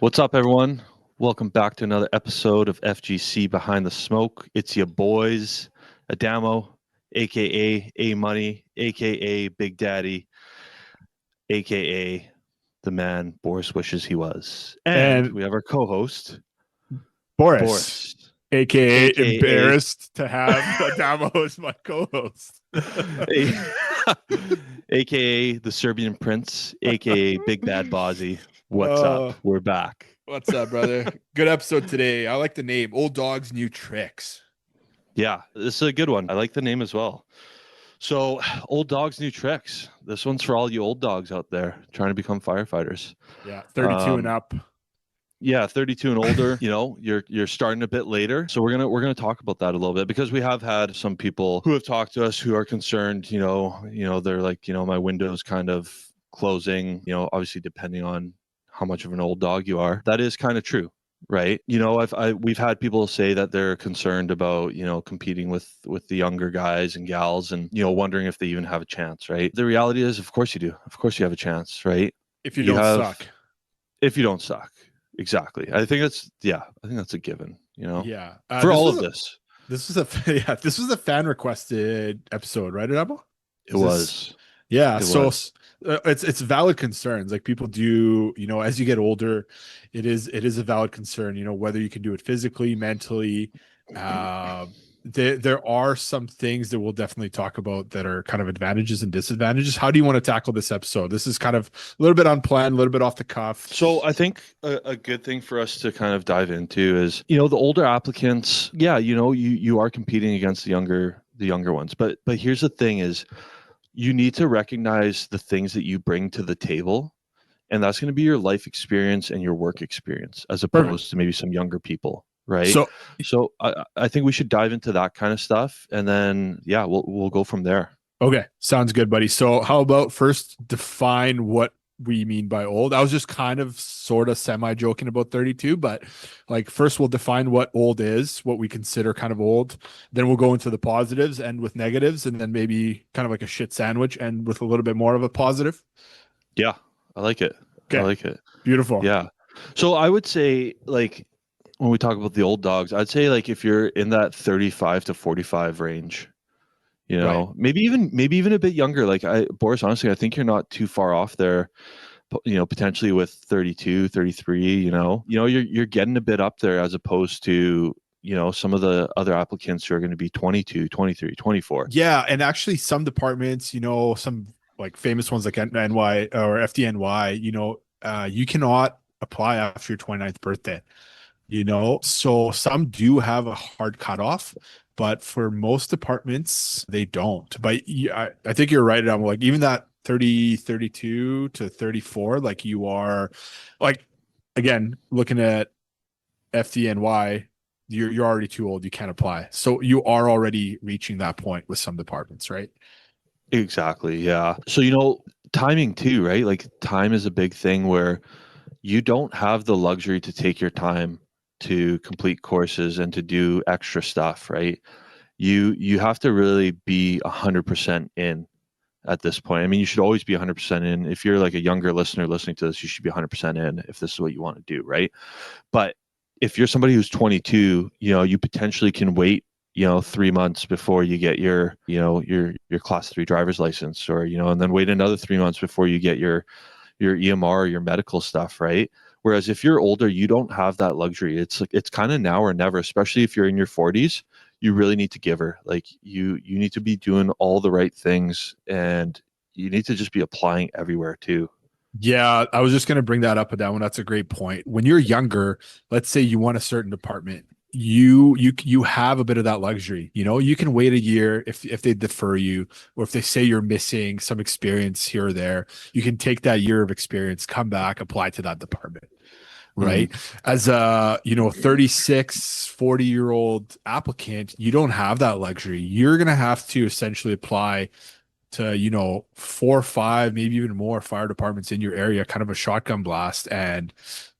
What's up, everyone? Welcome back to another episode of FGC Behind the Smoke. It's your boys, Adamo, aka A Money, aka Big Daddy, aka the man Boris wishes he was. And And we have our co-host, Boris, Boris, aka aka embarrassed to have Adamo as my co-host. aka the Serbian Prince, aka Big Bad Bozzy. What's up? Uh, We're back. what's up, brother? Good episode today. I like the name. Old Dogs, New Tricks. Yeah, this is a good one. I like the name as well. So, old dogs, new tricks. This one's for all you old dogs out there trying to become firefighters. Yeah, 32 and up. Yeah, 32 and older. You're starting a bit later. So we're gonna talk about that a little bit because we have had some people who have talked to us who are concerned. They're like, my window's kind of closing. Obviously depending on how much of an old dog you are. That is kind of true. Right. We've had people say that they're concerned about, competing with the younger guys and gals and, wondering if they even have a chance. Right. The reality is, of course you do. Of course you have a chance. Right. If you don't suck. If you don't suck. Exactly. I think that's a given, Yeah. for all of this. This was a fan requested episode, right, Adamo? It was. Yeah. It So was. it's valid concerns. Like people do, as you get older, it is a valid concern, whether you can do it physically, mentally. There are some things that we'll definitely talk about that are kind of advantages and disadvantages. How do you want to tackle this episode? This is kind of a little bit unplanned, a little bit off the cuff. So I think a good thing for us to kind of dive into is, the older applicants, you are competing against the younger ones. But here's the thing is you need to recognize the things that you bring to the table. And that's going to be your life experience and your work experience as opposed to maybe some younger people. Right. So I think we should dive into that kind of stuff. And then, we'll go from there. Okay. Sounds good, buddy. So how about first define what we mean by old? I was just kind of sort of semi joking about 32, but like first we'll define what old is, what we consider kind of old. Then we'll go into the positives and with negatives, and then maybe kind of like a shit sandwich and with a little bit more of a positive. Yeah, I like it. Okay. I like it. Beautiful. Yeah. So I would say, like, when we talk about the old dogs, I'd say like if you're in that 35 to 45 range, Right. maybe even a bit younger. Like Boris, honestly, I think you're not too far off there. Potentially with 32, 33, you're getting a bit up there as opposed to, some of the other applicants who are going to be 22, 23, 24. Yeah. And actually some departments, some like famous ones like NY or FDNY, you cannot apply after your 29th birthday. So some do have a hard cutoff, but for most departments they don't. But I think you're right. I'm like, even that 30 32 to 34, like you are, like, again, looking at FDNY, you're already too old, you can't apply, so you are already reaching that point with some departments, right? Exactly. Yeah. So, timing too, right? Like time is a big thing where you don't have the luxury to take your time to complete courses and to do extra stuff, right? You have to really be 100% in at this point. I mean, you should always be 100% in. If you're like a younger listener listening to this, you should be 100% in if this is what you want to do, right? But if you're somebody who's 22, you potentially can wait 3 months before you get your class 3 driver's license, or and then wait another 3 months before you get your EMR or your medical stuff, right? Whereas if you're older, you don't have that luxury. It's kind of now or never, especially if you're in your 40s. You really need to give her. Like you need to be doing all the right things, and you need to just be applying everywhere too. Yeah, I was just going to bring that up, but that one, that's a great point. When you're younger, let's say you want a certain department, you have a bit of that luxury. You can wait a year if they defer you, or if they say you're missing some experience here or there, you can take that year of experience, come back, apply to that department. Right. As a 36, 40-year-old applicant, you don't have that luxury. You're going to have to essentially apply to 4 or 5, maybe even more fire departments in your area, kind of a shotgun blast, and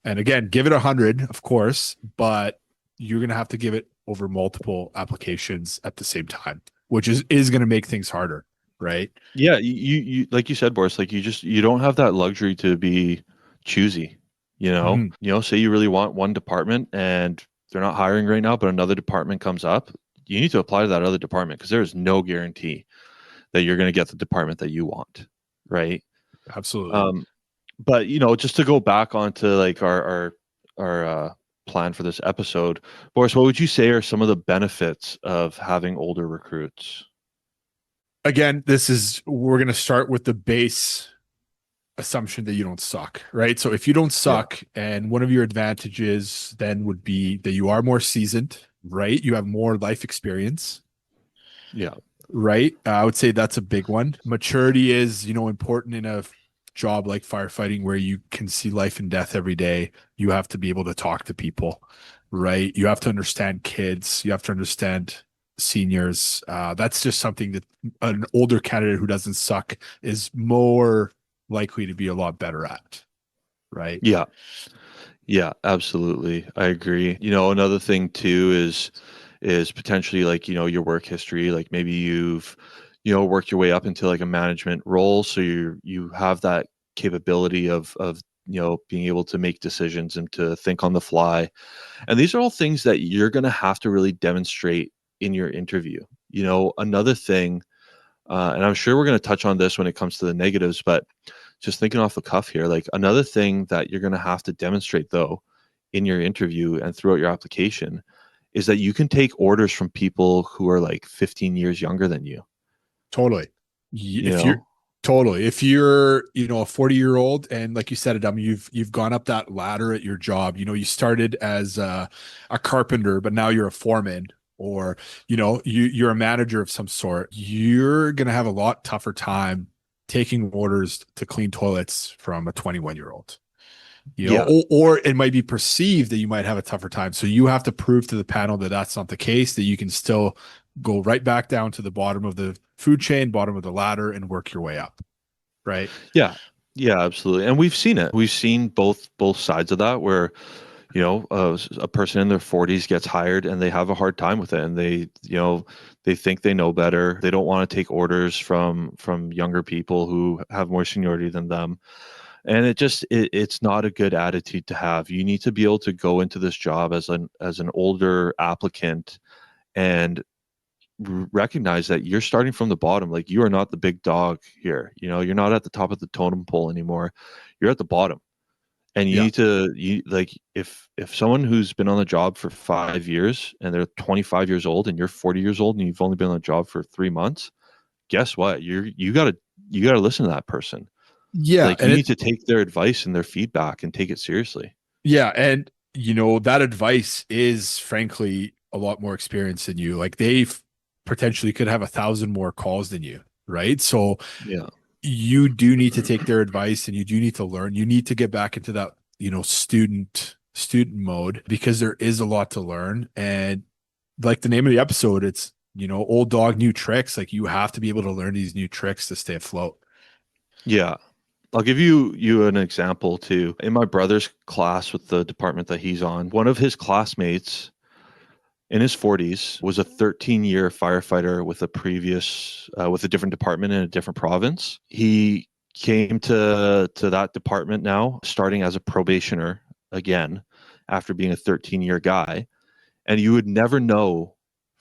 again, give it 100, of course, but you're going to have to give it over multiple applications at the same time, which is going to make things harder, right? Yeah, you like you said, Boris, like you don't have that luxury to be choosy, Mhm. Say you really want one department and they're not hiring right now, but another department comes up, you need to apply to that other department because there is no guarantee that you're going to get the department that you want, right? Absolutely. Um, but just to go back onto like our plan for this episode, Boris, what would you say are some of the benefits of having older recruits? Again, we're going to start with the base assumption that you don't suck, right? So if you don't Yeah, suck, and one of your advantages then would be that you are more seasoned, right? You have more life experience, yeah, right? I would say that's a big one. Maturity is, important in a job like firefighting where you can see life and death every day. You have to be able to talk to people, right? You have to understand kids. You have to understand seniors. That's just something that an older candidate who doesn't suck is more likely to be a lot better at, right? yeah. Yeah, absolutely. I agree. Another thing too is potentially like, your work history. Like maybe you've, worked your way up into like a management role. So you have that capability of being able to make decisions and to think on the fly. And these are all things that you're gonna have to really demonstrate in your interview. Another thing, and I'm sure we're gonna touch on this when it comes to the negatives, but just thinking off the cuff here, like another thing that you're going to have to demonstrate though in your interview and throughout your application is that you can take orders from people who are like 15 years younger than you, Totally. you If you're know? totally, if you're, a 40-year-old and like you said, Adam, you've gone up that ladder at your job. You started as a carpenter, but now you're a foreman, or you're a manager of some sort. You're gonna have a lot tougher time taking orders to clean toilets from a 21-year-old. Yeah. Or it might be perceived that you might have a tougher time. So you have to prove to the panel that that's not the case, that you can still go right back down to the bottom of the food chain, bottom of the ladder, and work your way up. Right. Yeah. Yeah, absolutely. And we've seen it. We've seen both sides of that where, a person in their 40s gets hired and they have a hard time with it and they think they know better. They don't want to take orders from younger people who have more seniority than them. And it's not a good attitude to have. You need to be able to go into this job as an older applicant and recognize that you're starting from the bottom. Like you are not the big dog here. You're not at the top of the totem pole anymore. You're at the bottom. And you Yeah. need to you like if someone who's been on the job for 5 years and they're 25 years old and you're 40 years old and you've only been on the job for 3 months, guess what? You gotta listen to that person. Yeah. Like And you need to take their advice and their feedback and take it seriously. yeah. And, that advice is frankly a lot more experience than you. Like they potentially could have 1,000 more calls than you. Right. So Yeah. you do need to take their advice and you do need to learn. You need to get back into that, student mode, because there is a lot to learn. And like the name of the episode, it's, old dog, new tricks. Like you have to be able to learn these new tricks to stay afloat. Yeah. I'll give you an example too. In my brother's class with the department that he's on, one of his classmates in his 40s was a 13-year firefighter with with a different department in a different province. He came to that department now starting as a probationer again after being a 13-year guy, and you would never know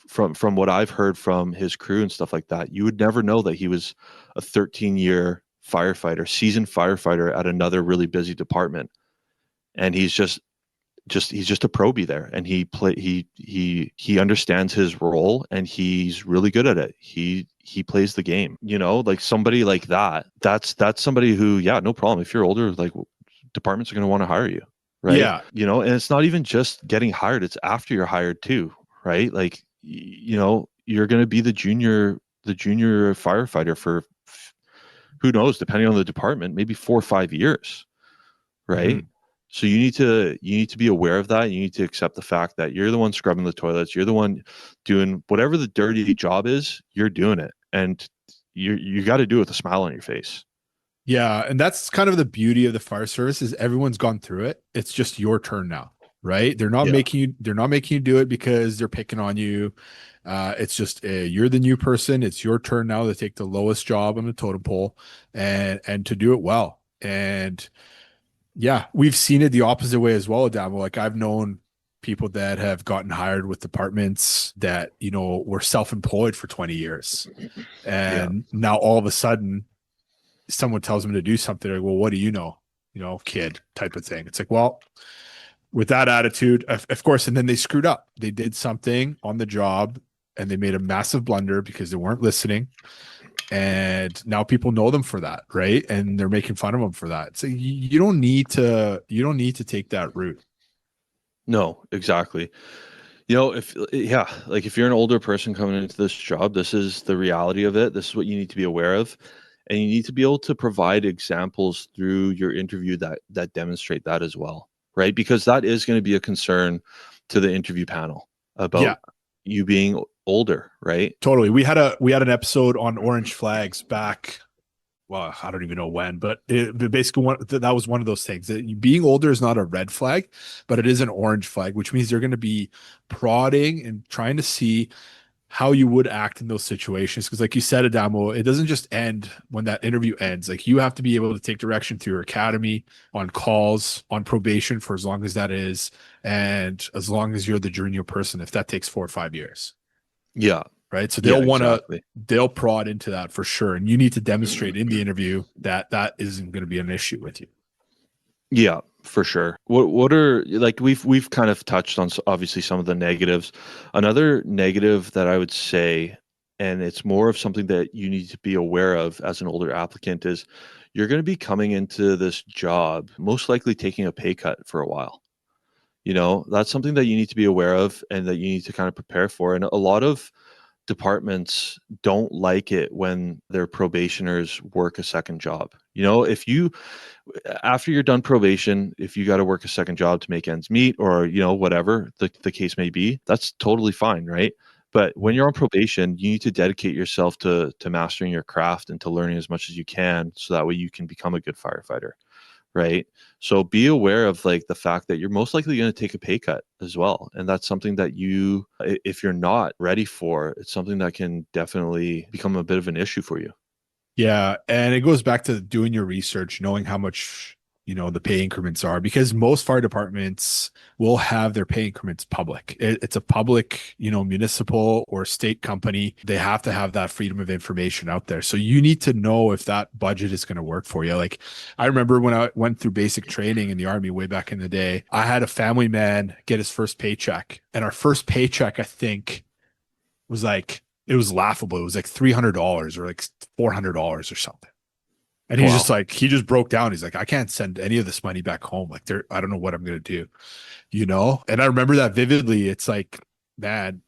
from what I've heard from his crew and stuff like that, you would never know that he was a 13-year firefighter, seasoned firefighter at another really busy department. And he's just a probie there, and he understands his role and he's really good at it. He plays the game, like somebody like that. That's somebody who, yeah, no problem. If you're older, like departments are going to want to hire you, right? Yeah. And it's not even just getting hired, it's after you're hired too, right? Like you're going to be the junior firefighter for who knows, depending on the department, maybe 4 or 5 years, right? Mhm. So you need to be aware of that. You need to accept the fact that you're the one scrubbing the toilets, you're the one doing whatever the dirty job is, you're doing it, and you got to do it with a smile on your face. Yeah, and that's kind of the beauty of the fire service is everyone's gone through it. It's just your turn now, right? Yeah. They're not making you do it because they're picking on you. It's just you're the new person. It's your turn now to take the lowest job on the totem pole and to do it well. And Yeah, we've seen it the opposite way as well, Adamo. Like I've known people that have gotten hired with departments that, were self-employed for 20 years. Yeah. And now all of a sudden someone tells them to do something. Like, well, what do you know? Kid type of thing. It's like, well, with that attitude, of course, and then they screwed up. They did something on the job and they made a massive blunder because they weren't listening. And now people know them for that, right? And they're making fun of them for that. So you don't need to take that route. No, exactly. If like if you're an older person coming into this job, this is the reality of it. This is what you need to be aware of. And you need to be able to provide examples through your interview that demonstrate that as well, right? Because that is going to be a concern to the interview panel Yeah, about you being older, right? totally. We had an episode on orange flags back. Well, I don't even know when, but basically that was one of those things. That being older is not a red flag, but it is an orange flag, which means they're going to be prodding and trying to see how you would act in those situations. Because, like you said, Adamo, it doesn't just end when that interview ends. Like you have to be able to take direction through your academy, on calls, on probation for as long as that is, and as long as you're the junior person, if that takes 4 or 5 years. Yeah. Right. So Yeah, they'll exactly. prod into that for sure. And you need to demonstrate in the interview that that isn't going to be an issue with you. Yeah, for sure. What are like we've kind of touched on obviously some of the negatives. Another negative that I would say, and it's more of something that you need to be aware of as an older applicant, is you're going to be coming into this job most likely taking a pay cut for a while. That's something that you need to be aware of and that you need to kind of prepare for. And a lot of departments don't like it when their probationers work a second job. If you after you're done probation, if you got to work a second job to make ends meet or, whatever the case may be, that's totally fine, right? But when you're on probation, you need to dedicate yourself to mastering your craft and to learning as much as you can so that way you can become a good firefighter, right? So be aware of like the fact that you're most likely going to take a pay cut as well. And that's something that if you're not ready for, it's something that can definitely become a bit of an issue for you. Yeah, and it goes back to doing your research, knowing how much, the pay increments are, because most fire departments will have their pay increments public. It's a public, municipal or state company. They have to have that freedom of information out there. So you need to know if that budget is going to work for you. Like I remember when I went through basic training in the army way back in the day, I had a family man get his first paycheck, and our first paycheck, I think, was like it was laughable. It was like $300 or like $400 or something. And he's just Wow. like, he just broke down. He's like, I can't send any of this money back home. Like, I don't know what I'm gonna do, And I remember that vividly. It's like, man,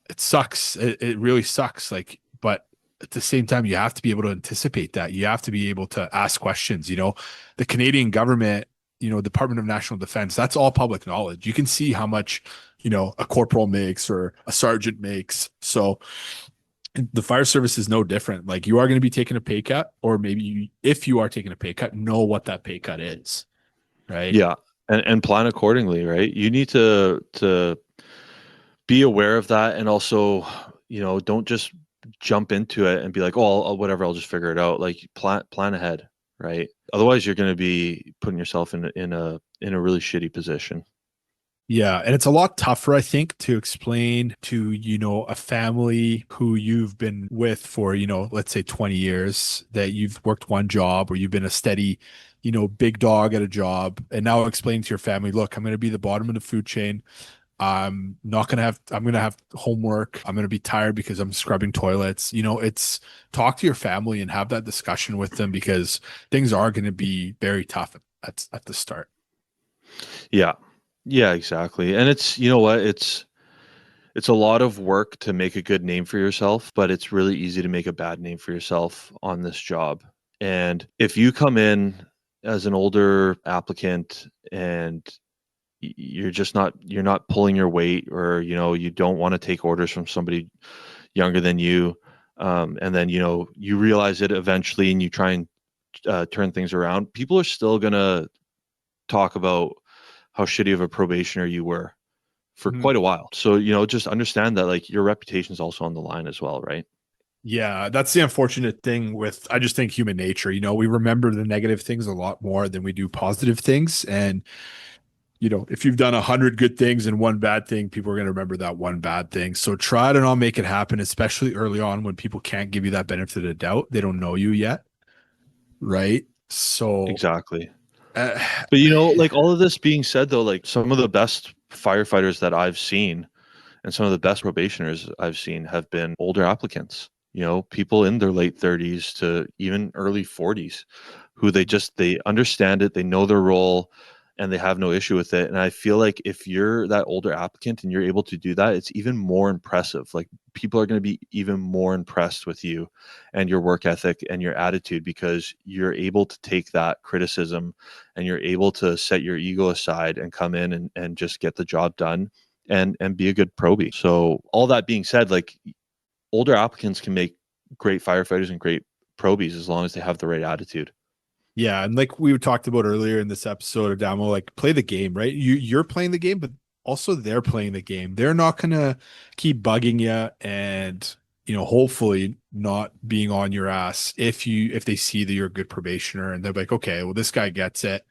it sucks. It really sucks. Like, but at the same time, you have to be able to anticipate that. You have to be able to ask questions. The Canadian government, Department of National Defense, that's all public knowledge. You can see how much, a corporal makes or a sergeant makes. So the fire service is no different. Like you are going to be taking a pay cut, or maybe if you are taking a pay cut, know what that pay cut is, right? Yeah. And plan accordingly, right? You need to be aware of that and also, don't just jump into it and be like, oh, whatever, I'll just figure it out. Like plan ahead, right? Otherwise you're going to be putting yourself in a really shitty position. Yeah, and it's a lot tougher, I think, to explain to, a family who you've been with for, let's say 20 years, that you've worked one job or you've been a steady, big dog at a job, and now explaining to your family, look, I'm going to be the bottom of the food chain. I'm going to have homework. I'm going to be tired because I'm scrubbing toilets. It's talk to your family and have that discussion with them, because things are going to be very tough at the start. Yeah. Yeah, exactly. And it's, you know what, it's a lot of work to make a good name for yourself, but it's really easy to make a bad name for yourself on this job. And if you come in as an older applicant and you're not pulling your weight, or you don't want to take orders from somebody younger than you, and then you realize it eventually and you try and turn things around, people are still gonna talk about how shitty of a probationer you were for Mhm. quite a while. So, just understand that like your reputation is also on the line as well, right? Yeah, that's the unfortunate thing with, I just think, human nature. We remember the negative things a lot more than we do positive things. And, if you've done 100 good things and one bad thing, people are going to remember that one bad thing. So try to not make it happen, especially early on when people can't give you that benefit of the doubt. They don't know you yet. Right. So, Exactly. uh, But like all of this being said though, like some of the best firefighters that I've seen and some of the best probationers I've seen have been older applicants, people in their late 30s to even early 40s who they understand it, they know their role, and they have no issue with it. And I feel like if you're that older applicant and you're able to do that, it's even more impressive. Like people are going to be even more impressed with you and your work ethic and your attitude because you're able to take that criticism and you're able to set your ego aside and come in and just get the job done and be a good probie. So all that being said, like older applicants can make great firefighters and great probies as long as they have the right attitude. yeah, and like we talked about earlier in this episode of Damo, like play the game, right? You're playing the game, but also they're playing the game. They're not gonna keep bugging you and hopefully not being on your ass if they see that you're a good probationer and they're like, okay, well, this guy gets it,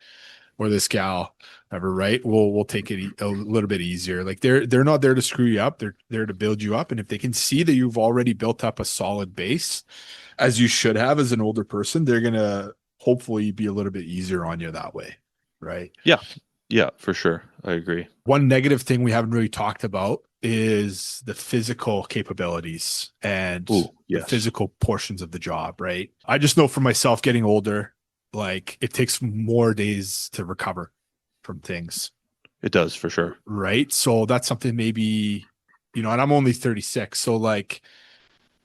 or this gal, ever, right? We'll take it a little bit easier. Like they're not there to screw you up. They're there to build you up. And if they can see that you've already built up a solid base, as you should have as an older person, they're gonna hopefully be a little bit easier on you that way, right? Yeah. Yeah, for sure. I agree. One negative thing we haven't really talked about is the physical capabilities and Oh, the yes. physical portions of the job, right? I just know for myself getting older, like it takes more days to recover from things, It does for sure. right? So that's something maybe, and I'm only 36. So like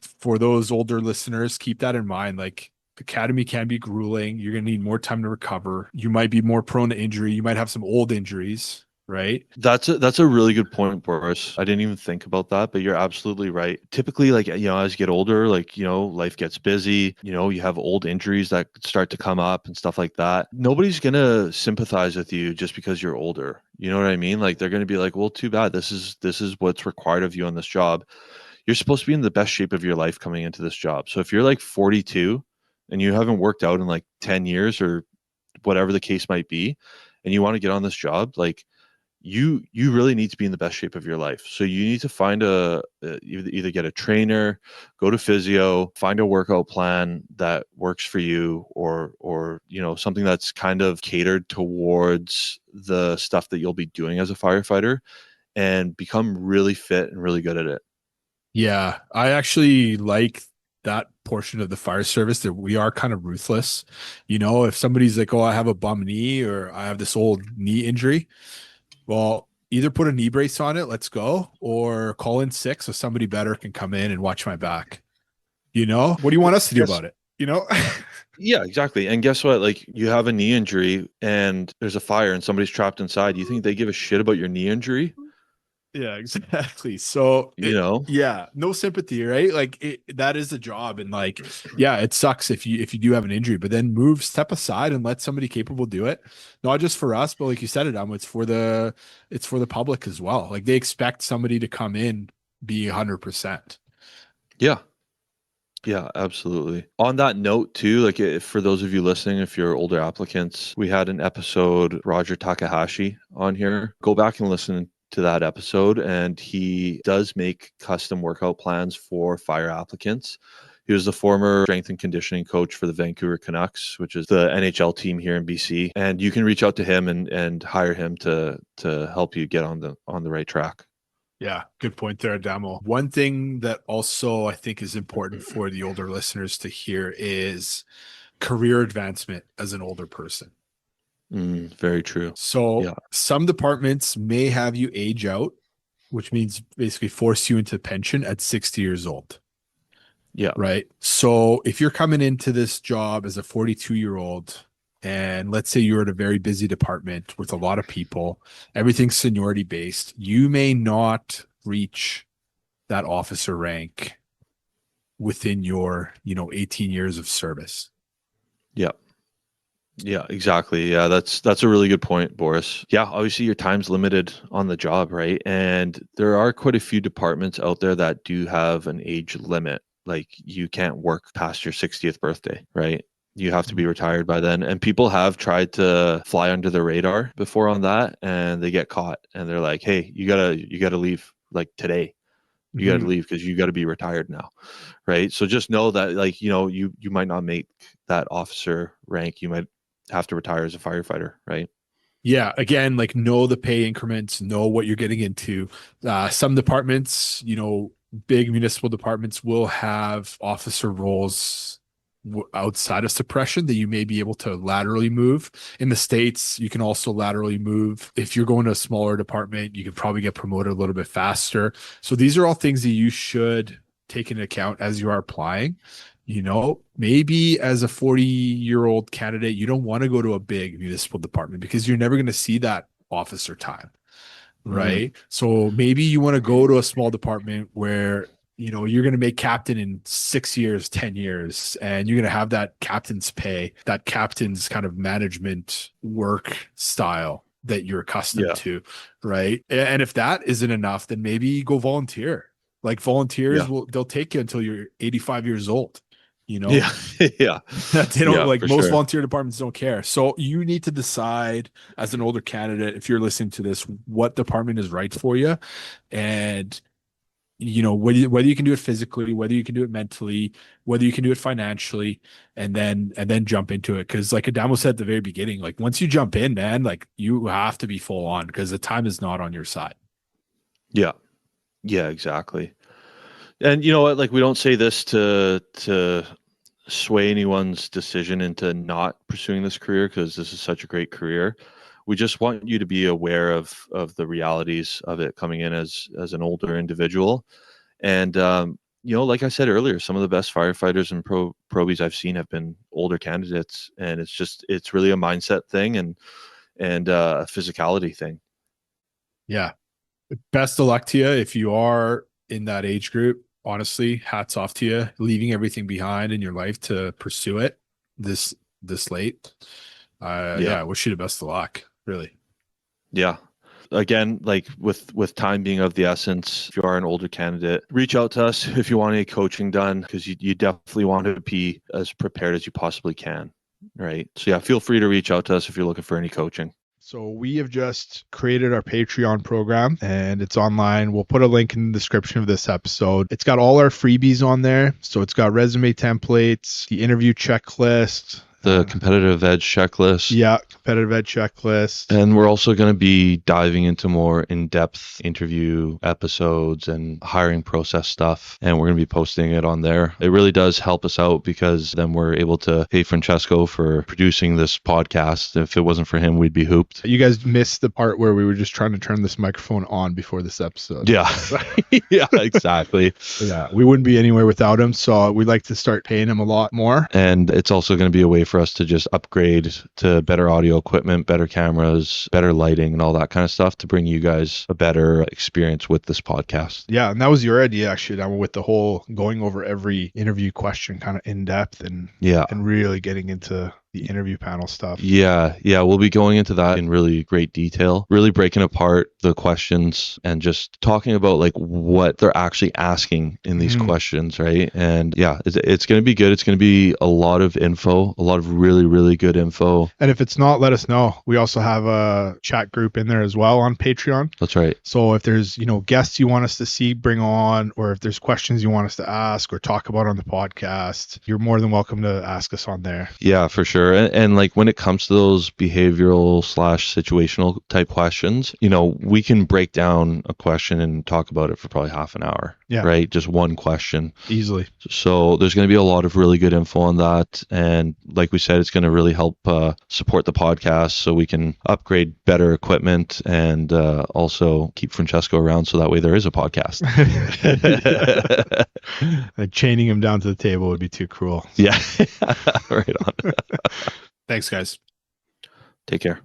for those older listeners, keep that in mind. Like academy can be grueling. You're going to need more time to recover. You might be more prone to injury. You might have some old injuries, right? That's a really good point, Boris. I didn't even think about that, but you're absolutely right. Typically, like, as you get older, like, life gets busy, you have old injuries that start to come up and stuff like that. Nobody's gonna sympathize with you just because you're older. You know what I mean? Like they're gonna be like, well, too bad. This is what's required of you on this job. You're supposed to be in the best shape of your life coming into this job. So if you're like 42 and you haven't worked out in like 10 years or whatever the case might be, and you want to get on this job, like you really need to be in the best shape of your life. So you need to find either get a trainer, go to physio, find a workout plan that works for you, or something that's kind of catered towards the stuff that you'll be doing as a firefighter, and become really fit and really good at it. Yeah, I actually like that portion of the fire service that we are kind of ruthless. If somebody's like, oh, I have a bum knee or I have this old knee injury, well, either put a knee brace on it, let's go, or call in sick so somebody better can come in and watch my back. What do you want us to do Yes. about it? Yeah, exactly. And guess what? Like you have a knee injury and there's a fire and somebody's trapped inside. You think they give a shit about your knee injury? Yeah, exactly. So You know? yeah, no sympathy, right? Like that is a job, and like, yeah, it sucks if you do have an injury, but then step aside and let somebody capable do it. Not just for us, but like you said, it's for the public as well. Like they expect somebody to come in, be 100%. Yeah. Yeah, absolutely. On that note, too, like for those of you listening, if you're older applicants, we had an episode, Roger Takahashi on here. Go back and listen to that episode. And he does make custom workout plans for fire applicants. He was the former strength and conditioning coach for the Vancouver Canucks, which is the NHL team here in BC. And you can reach out to him and hire him to help you get on the right track. Yeah, good point there, Adamo. One thing that also I think is important for the older listeners to hear is career advancement as an older person. Very true. So Yeah. some departments may have you age out, which means basically force you into pension at 60 years old. Yeah. Right. So if you're coming into this job as a 42-year-old, and let's say you're at a very busy department with a lot of people, everything's seniority based, you may not reach that officer rank within your, 18 years of service. Yeah. Yeah, exactly. Yeah, that's a really good point, Boris. Yeah, obviously your time's limited on the job, right? And there are quite a few departments out there that do have an age limit. like you can't work past your 60th birthday, right? You have to be retired by then. And people have tried to fly under the radar before on that, and they get caught, and they're like, hey, you gotta leave like today. You got to leave because you got to be retired now, right? So just know that, like, you might not make that officer rank. You might have to retire as a firefighter, right? Yeah, again, like know the pay increments, know what you're getting into. Some departments, big municipal departments will have officer roles outside of suppression that you may be able to laterally move. In the States, you can also laterally move. If you're going to a smaller department, you could probably get promoted a little bit faster. So these are all things that you should take into account as you are applying. Maybe as a 40-year-old candidate, you don't want to go to a big municipal department because you're never going to see that officer time, right? So maybe you want to go to a small department where, you're going to make captain in 6 years, 10 years, and you're going to have that captain's pay, that captain's kind of management work style that you're accustomed to, right? And if that isn't enough, then maybe go volunteer. Like volunteers they'll take you until you're 85 years old. Yeah. Yeah. They don't, like, most sure. volunteer departments don't care. So you need to decide as an older candidate, if you're listening to this, what department is right for you. And whether you can do it physically, whether you can do it mentally, whether you can do it financially, and then jump into it. Because like Adamo said at the very beginning, like once you jump in, man, like you have to be full on because the time is not on your side. Yeah. Yeah, exactly. And you know what? Like, we don't say this to sway anyone's decision into not pursuing this career, because this is such a great career. We just want you to be aware of the realities of it coming in as an older individual. And like I said earlier, some of the best firefighters and probies I've seen have been older candidates, and it's really a mindset thing and a physicality thing. Yeah. Best of luck to you if you are in that age group. Honestly, hats off to you, leaving everything behind in your life to pursue it this late. I wish you the best of luck, really. Yeah. Again, like with time being of the essence, if you are an older candidate, reach out to us if you want any coaching done, because you definitely want to be as prepared as you possibly can, right? So yeah, feel free to reach out to us if you're looking for any coaching. So we have just created our Patreon program, and it's online. We'll put a link in the description of this episode. It's got all our freebies on there. So it's got resume templates, the interview checklist, the competitive edge checklist. Yeah, competitive edge checklist. And we're also going to be diving into more in-depth interview episodes and hiring process stuff. And we're going to be posting it on there. It really does help us out, because then we're able to pay Francesco for producing this podcast. If it wasn't for him, we'd be hooped. You guys missed the part where we were just trying to turn this microphone on before this episode. Yeah. Yeah, exactly. Yeah, we wouldn't be anywhere without him. So we'd like to start paying him a lot more. And it's also going to be a way for us to just upgrade to better audio equipment, better cameras, better lighting, and all that kind of stuff to bring you guys a better experience with this podcast. Yeah, and that was your idea, actually, with the whole going over every interview question kind of in depth and really getting into the interview panel stuff. Yeah, we'll be going into that in really great detail, really breaking apart the questions and just talking about like what they're actually asking in these questions, right? And yeah, it's going to be good. It's going to be a lot of info, a lot of really, really good info. And if it's not, let us know. We also have a chat group in there as well on Patreon. That's right. So if there's, guests you want us to see, bring on, or if there's questions you want us to ask or talk about on the podcast, you're more than welcome to ask us on there. Yeah, for sure. And like when it comes to those behavioral / situational type questions, we can break down a question and talk about it for probably half an hour. Yeah. Right. Just one question. Easily. So there's going to be a lot of really good info on that. And like we said, it's going to really help support the podcast so we can upgrade better equipment and also keep Francesco around so that way there is a podcast. Chaining him down to the table would be too cruel. Yeah. Right on. Thanks, guys. Take care.